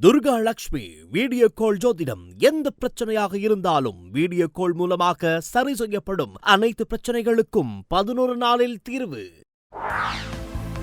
Durga Lakshmi video call ஜோதிடம். எந்த பிரச்சனையாக இருந்தாலும் வீடியோ கால் மூலமாக சரி செய்யப்படும். அனைத்து பிரச்சனைகளுக்கும் 11 நாளில் தீர்வு.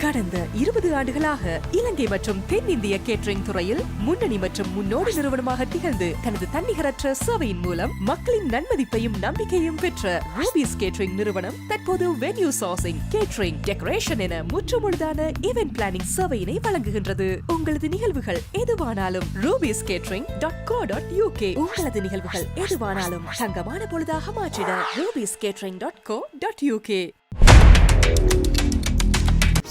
கடந்த 20 ஆண்டுகளாக இலங்கை மற்றும் தென்னிந்திய கேட்டரிங் துறையில் முன்னணி மற்றும் முன்னோடி நிறுவனமாக திகழ்ந்து தனது தன்னிகரற்ற சேவையின் மூலம் மக்களின் நன்மதிப்பையும் நம்பிக்கையும் பெற்ற ரூபீஸ் கேட்டரிங் நிறுவனம் தற்போது வென்யூ சோர்சிங், கேட்டரிங், டெக்கரேஷன் என முற்றுமுழுதான ஈவென்ட் பிளானிங் சேவையினை வழங்குகின்றது. உங்களது நிகழ்வுகள் எதுவானாலும் rubiescatering.co.uk உங்களது நிகழ்வுகள் எதுவானாலும் தங்கமான பொழுதாக மாற்றிட rubiescatering.co.uk.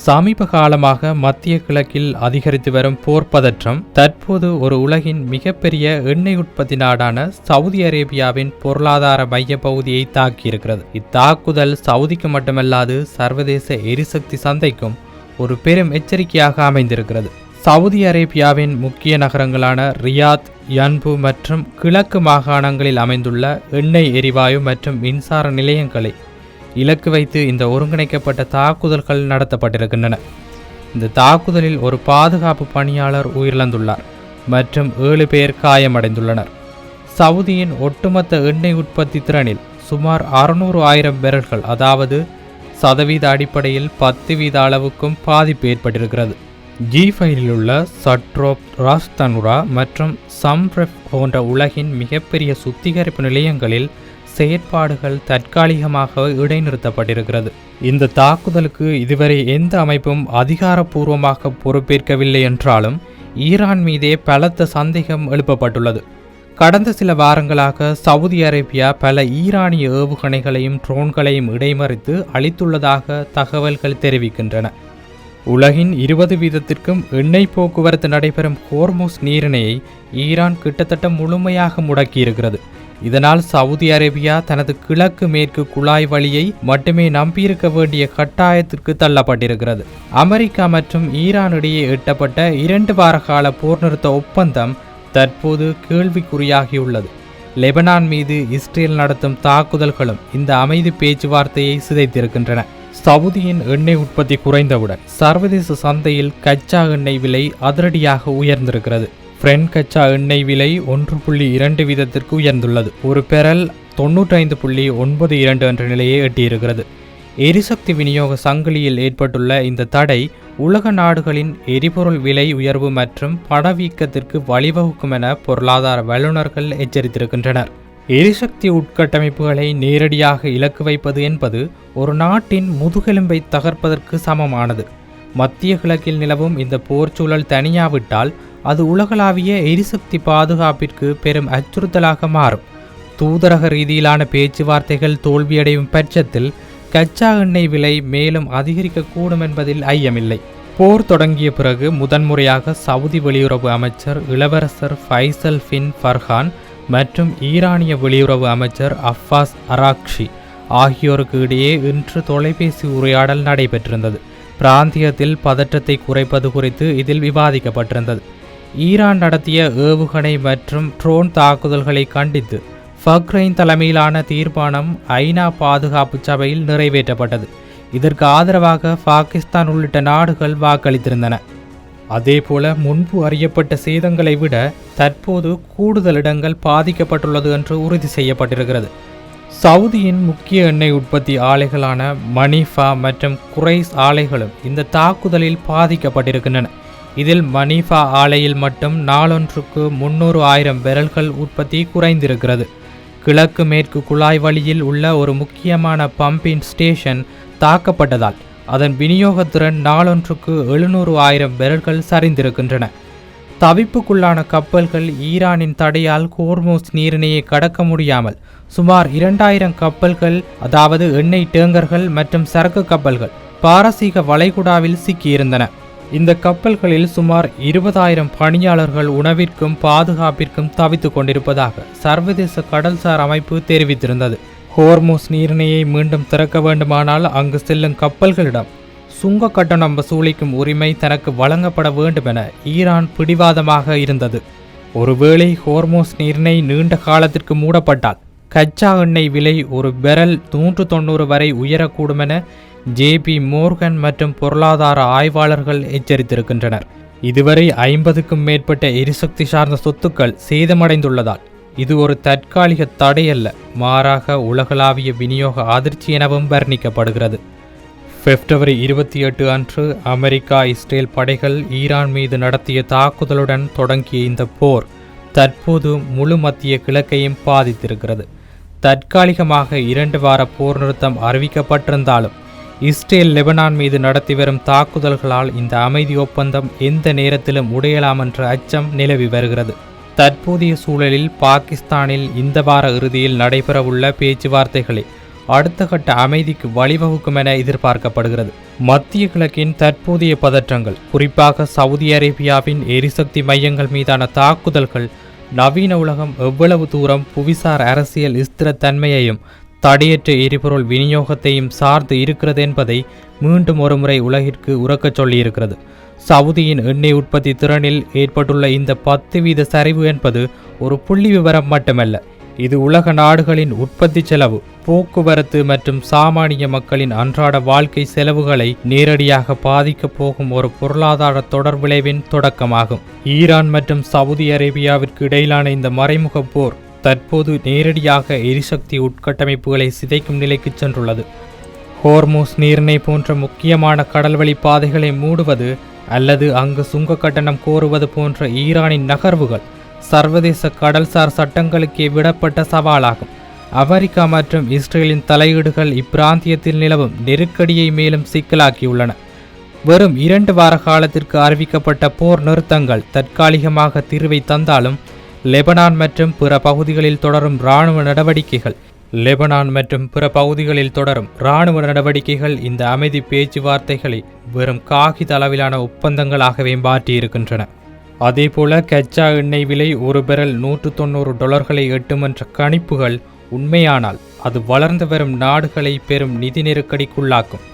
சமீப காலமாக மத்திய கிழக்கில் அதிகரித்து வரும் போர் பதற்றம் தற்போது ஒரு உலகின் மிகப்பெரிய எண்ணெய் உற்பத்தி நாடான சவுதி அரேபியாவின் பொருளாதார மைய பகுதியை தாக்கியிருக்கிறது. இத்தாக்குதல் சவுதிக்கு மட்டுமல்லாது சர்வதேச எரிசக்தி சந்தைக்கும் ஒரு பெரும் எச்சரிக்கையாக அமைந்திருக்கிறது. சவுதி அரேபியாவின் முக்கிய நகரங்களான ரியாத், யன்பு மற்றும் கிழக்கு மாகாணங்களில் அமைந்துள்ள எண்ணெய், எரிவாயு மற்றும் மின்சார நிலையங்களை இலக்கு வைத்து இந்த ஒருங்கிணைக்கப்பட்ட தாக்குதல்கள் நடத்தப்பட்டிருக்கின்றன. இந்த தாக்குதலில் ஒரு பாதுகாப்பு பணியாளர் உயிரிழந்துள்ளார் மற்றும் 7 பேர் காயமடைந்துள்ளனர். சவுதியின் ஒட்டுமொத்த எண்ணெய் உற்பத்தி திறனில் சுமார் 600,000 பேரல்கள், அதாவது சதவீத அடிப்படையில் 10% அளவுக்கும் பாதிப்பு ஏற்பட்டிருக்கிறது. G5 உள்ள சட்ரோப், ராஸ்தனுரா மற்றும் சம்ரெப் போன்ற உலகின் மிகப்பெரிய சுத்திகரிப்பு நிலையங்களில் செயற்பாடுகள் தற்காலிகமாக இடைநிறுத்தப்பட்டிருக்கிறது. இந்த தாக்குதலுக்கு இதுவரை எந்த அமைப்பும் அதிகாரப்பூர்வமாக பொறுப்பேற்கவில்லை என்றாலும் ஈரான் மீதே பலத்த சந்தேகம் எழுப்பப்பட்டுள்ளது. கடந்த சில வாரங்களாக சவுதி அரேபியா பல ஈரானிய ஏவுகணைகளையும் ட்ரோன்களையும் இடைமறித்து அளித்துள்ளதாக தகவல்கள் தெரிவிக்கின்றன. உலகின் 20% எண்ணெய் போக்குவரத்து நடைபெறும் ஹோர்முஸ் நீரிணையை ஈரான் கிட்டத்தட்ட முழுமையாக முடக்கியிருக்கிறது. இதனால் சவுதி அரேபியா தனது கிழக்கு மேற்கு குழாய் வழியை மட்டுமே நம்பியிருக்க வேண்டிய கட்டாயத்திற்கு தள்ளப்பட்டிருக்கிறது. அமெரிக்கா மற்றும் ஈரான் இடையே எட்டப்பட்ட 2 வார கால போர் நிறுத்த ஒப்பந்தம் தற்போது கேள்விக்குறியாகியுள்ளது. லெபனான் மீது இஸ்ரேல் நடத்தும் தாக்குதல்களும் இந்த அமைதி பேச்சுவார்த்தையை சிதைத்திருக்கின்றன. சவுதியின் எண்ணெய் உற்பத்தி குறைந்தவுடன் சர்வதேச சந்தையில் கச்சா எண்ணெய் விலை அதிரடியாக உயர்ந்திருக்கிறது. பிரெண்ட் கச்சா எண்ணெய் விலை 1.2 வீதத்திற்கு உயர்ந்துள்ளது. ஒரு பெரல் 95.92 என்ற நிலையை எட்டியிருக்கிறது. எரிசக்தி விநியோக சங்கிலியில் ஏற்பட்டுள்ள இந்த தடை உலக நாடுகளின் எரிபொருள் விலை உயர்வு மற்றும் பணவீக்கத்திற்கு வழிவகுக்கும் என பொருளாதார வல்லுநர்கள் எச்சரித்திருக்கின்றனர். எரிசக்தி உட்கட்டமைப்புகளை நேரடியாக இலக்கு வைப்பது என்பது ஒரு நாட்டின் முதுகெலும்பை தகர்ப்பதற்கு சமமானது. மத்திய கிழக்கில் நிலவும் இந்த போர்ச்சூழல் தனியாவிட்டால் அது உலகளாவிய எரிசக்தி பாதுகாப்பிற்கு பெரும் அச்சுறுத்தலாக மாறும். தூதரக ரீதியிலான பேச்சுவார்த்தைகள் தோல்வியடையும் பட்சத்தில் கச்சா எண்ணெய் விலை மேலும் அதிகரிக்கக்கூடும் என்பதில் ஐயமில்லை. போர் தொடங்கிய பிறகு முதன்முறையாக சவுதி வெளியுறவு அமைச்சர் இளவரசர் ஃபைசல் பின் ஃபர்ஹான் மற்றும் ஈரானிய வெளியுறவு அமைச்சர் அப்பாஸ் அராக்ஷி ஆகியோருக்கு இடையே இன்று தொலைபேசி உரையாடல் நடைபெற்றிருந்தது. பிராந்தியத்தில் பதற்றத்தை குறைப்பது குறித்து இதில் விவாதிக்கப்பட்டிருந்தது. ஈரான் நடத்திய ஏவுகணை மற்றும் ட்ரோன் தாக்குதல்களை கண்டித்து பஹ்ரைன் தலைமையிலான தீர்மானம் ஐநா பாதுகாப்பு சபையில் நிறைவேற்றப்பட்டது. இதற்கு ஆதரவாக பாகிஸ்தான் உள்ளிட்ட நாடுகள் வாக்களித்திருந்தன. அதேபோல முன்பு அறியப்பட்ட சேதங்களை விட தற்போது கூடுதல் இடங்கள் பாதிக்கப்பட்டுள்ளது என்று உறுதி செய்யப்பட்டிருக்கிறது. சவுதியின் முக்கிய எண்ணெய் உற்பத்தி ஆலைகளான மனிஃபா மற்றும் குரைஸ் ஆலைகளும் இந்த தாக்குதலில் பாதிக்கப்பட்டிருக்கின்றன. இதில் மனிஃபா ஆலையில் மட்டும் நாளொன்றுக்கு 300,000 பேரல்கள் உற்பத்தி குறைந்திருக்கிறது. கிழக்கு மேற்கு குழாய் வழியில் உள்ள ஒரு முக்கியமான பம்பிங் ஸ்டேஷன் தாக்கப்பட்டதால் அதன் விநியோகத்திறன் நாளொன்றுக்கு 700,000 பேரல்கள் சரிந்திருக்கின்றன. தவிப்புக்குள்ளான கப்பல்கள் ஈரானின் தடையால் ஹோர்முஸ் நீரிணையை கடக்க முடியாமல் சுமார் 2000 கப்பல்கள், அதாவது எண்ணெய் டேங்கர்கள் மற்றும் சரக்கு கப்பல்கள் பாரசீக வளைகுடாவில் சிக்கியிருந்தன. இந்த கப்பல்களில் சுமார் 20,000 பணியாளர்கள் உணவிற்கும் பாதுகாப்பிற்கும் தவித்துக் கொண்டிருப்பதாக சர்வதேச கடல்சார் அமைப்பு தெரிவித்திருந்தது. ஹோர்முஸ் நீரிணையை மீண்டும் திறக்க வேண்டுமானால் அங்கு செல்லும் கப்பல்களிடம் சுங்க கட்டணம் வசூலிக்கும் உரிமை தனக்கு வழங்கப்பட வேண்டும் என ஈரான் பிடிவாதமாக இருந்தது. ஒருவேளை ஹோர்முஸ் நீரிணை நீண்ட காலத்திற்கு மூடப்பட்டால் கச்சா எண்ணெய் விலை ஒரு பெரல் 190 வரை உயரக்கூடும் என JP மோர்கன் மற்றும் பொருளாதார ஆய்வாளர்கள் எச்சரித்திருக்கின்றனர். இதுவரை 50க்கும் மேற்பட்ட எரிசக்தி சார்ந்த சொத்துக்கள் சேதமடைந்துள்ளதால் இது ஒரு தற்காலிக தடையல்ல, மாறாக உலகளாவிய விநியோக அதிர்ச்சி எனவும் வர்ணிக்கப்படுகிறது. பிப்ரவரி 28 அன்று அமெரிக்கா இஸ்ரேல் படைகள் ஈரான் மீது நடத்திய தாக்குதலுடன் தொடங்கிய இந்த போர் தற்போது முழு மத்திய கிழக்கையும் பாதித்திருக்கிறது. தற்காலிகமாக 2 வார போர் நிறுத்தம் அறிவிக்கப்பட்டிருந்தாலும் இஸ்ரேல் லெபனான் மீது நடத்தி வரும் தாக்குதல்களால் இந்த அமைதி ஒப்பந்தம் எந்த நேரத்திலும் உடையலாம் என்ற அச்சம் நிலவி வருகிறது. தற்போதைய சூழலில் பாகிஸ்தானில் இந்த வார இறுதியில் நடைபெறவுள்ள பேச்சுவார்த்தைகளை அடுத்த கட்ட அமைதிக்கு வழிவகுக்கும் என எதிர்பார்க்கப்படுகிறது. மத்திய கிழக்கின் தற்போதைய பதற்றங்கள், குறிப்பாக சவுதி அரேபியாவின் எரிசக்தி மையங்கள் மீதான தாக்குதல்கள் நவீன உலகம் எவ்வளவு தூரம் புவிசார் அரசியல் ஸ்திரத்தன்மையையும் தடையற்ற எரிபொருள் விநியோகத்தையும் சார்ந்து இருக்கிறது என்பதை மீண்டும் ஒருமுறை உலகிற்கு உரக்கச் சொல்லியிருக்கிறது. சவுதியின் எண்ணெய் உற்பத்தி திறனில் ஏற்பட்டுள்ள இந்த 10% சரிவு என்பது ஒரு புள்ளி விவரம் மட்டுமல்ல. இது உலக நாடுகளின் உற்பத்தி செலவு, போக்குவரத்து மற்றும் சாமானிய மக்களின் அன்றாட வாழ்க்கை செலவுகளை நேரடியாக பாதிக்கப் போகும் ஒரு பொருளாதார தொடர் விளைவின் தொடக்கமாகும். ஈரான் மற்றும் சவுதி அரேபியாவிற்கு இடையிலான இந்த மறைமுக போர் தற்போது நேரடியாக எரிசக்தி உட்கட்டமைப்புகளை சிதைக்கும் நிலைக்கு சென்றுள்ளது. ஹோர்மூஸ் நீரிணை போன்ற முக்கியமான கடல்வழி பாதைகளை மூடுவது அல்லது அங்கு சுங்க கட்டணம் கோருவது போன்ற ஈரானின் நகர்வுகள் சர்வதேச கடல்சார் சட்டங்களுக்கே விடப்பட்ட சவாலாகும். அமெரிக்கா மற்றும் இஸ்ரேலின் தலையீடுகள் இப்பிராந்தியத்தில் நிலவும் நெருக்கடியை மேலும் சிக்கலாக்கியுள்ளன. வெறும் 2 வார காலத்திற்கு அறிவிக்கப்பட்ட போர் நிறுத்தங்கள் தற்காலிகமாக தீர்வை தந்தாலும் லெபனான் மற்றும் பிற பகுதிகளில் தொடரும் இராணுவ நடவடிக்கைகள் இந்த அமைதி பேச்சுவார்த்தைகளை வெறும் காகித அளவிலான ஒப்பந்தங்களாகவே மாற்றியிருக்கின்றன. அதேபோல கச்சா எண்ணெய் விலை ஒரு பெரல் $190 எட்டும் என்ற கணிப்புகள் உண்மையானால் அது வளர்ந்து வரும் நாடுகளை பெரும் நிதி நெருக்கடிக்குள்ளாக்கும்.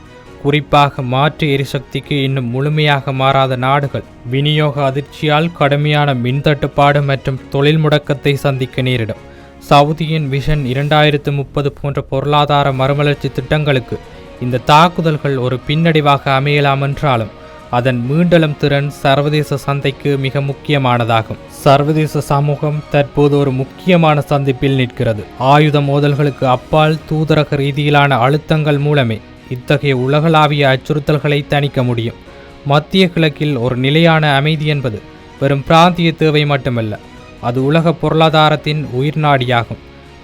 குறிப்பாக மாற்று எரிசக்திக்கு இன்னும் முழுமையாக மாறாத நாடுகள் விநியோக அதிர்ச்சியால் கடுமையான மின்தட்டுப்பாடு மற்றும் தொழில் முடக்கத்தை சந்திக்க நேரிடும். சவுதியின் விஷன் 2030 போன்ற பொருளாதார மறுமலர்ச்சி திட்டங்களுக்கு இந்த தாக்குதல்கள் ஒரு பின்னடைவாக அமையலாம் என்றாலும் அதன் மீண்டெழும் திறன் சர்வதேச சந்தைக்கு மிக முக்கியமானதாகும். சர்வதேச சமூகம் தற்போது ஒரு முக்கியமான சந்திப்பில் நிற்கிறது. ஆயுத மோதல்களுக்கு அப்பால் தூதரக ரீதியிலான அழுத்தங்கள் மூலமே இத்தகைய உலகளாவிய அச்சுறுத்தல்களை தணிக்க முடியும். மத்திய கிழக்கில் ஒரு நிலையான அமைதி என்பது வெறும் பிராந்திய தேவை மட்டுமல்ல, அது உலக பொருளாதாரத்தின் உயிர் நாடியாகும்.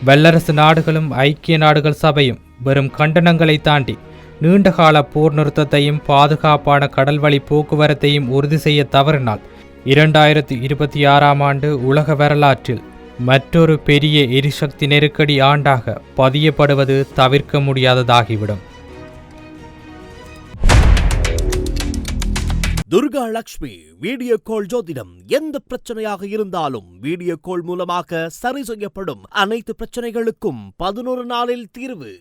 வல்லரசு நாடுகளும் ஐக்கிய நாடுகள் சபையும் வெறும் கண்டனங்களை தாண்டி நீண்டகால போர் நிறுத்தத்தையும் பாதுகாப்பான கடல்வழி போக்குவரத்தையும் உறுதி செய்ய தவறினால் 2026ஆம் ஆண்டு உலக வரலாற்றில் மற்றொரு பெரிய எரிசக்தி நெருக்கடி ஆண்டாக பதியப்படுவது தவிர்க்க முடியாததாகிவிடும். துர்கா லட்சுமி வீடியோ கால் ஜோதிடம். எந்த பிரச்சனையாக இருந்தாலும் வீடியோ கால் மூலமாக சரி செய்யப்படும். அனைத்து பிரச்சனைகளுக்கும் 11 நாளில் தீர்வு.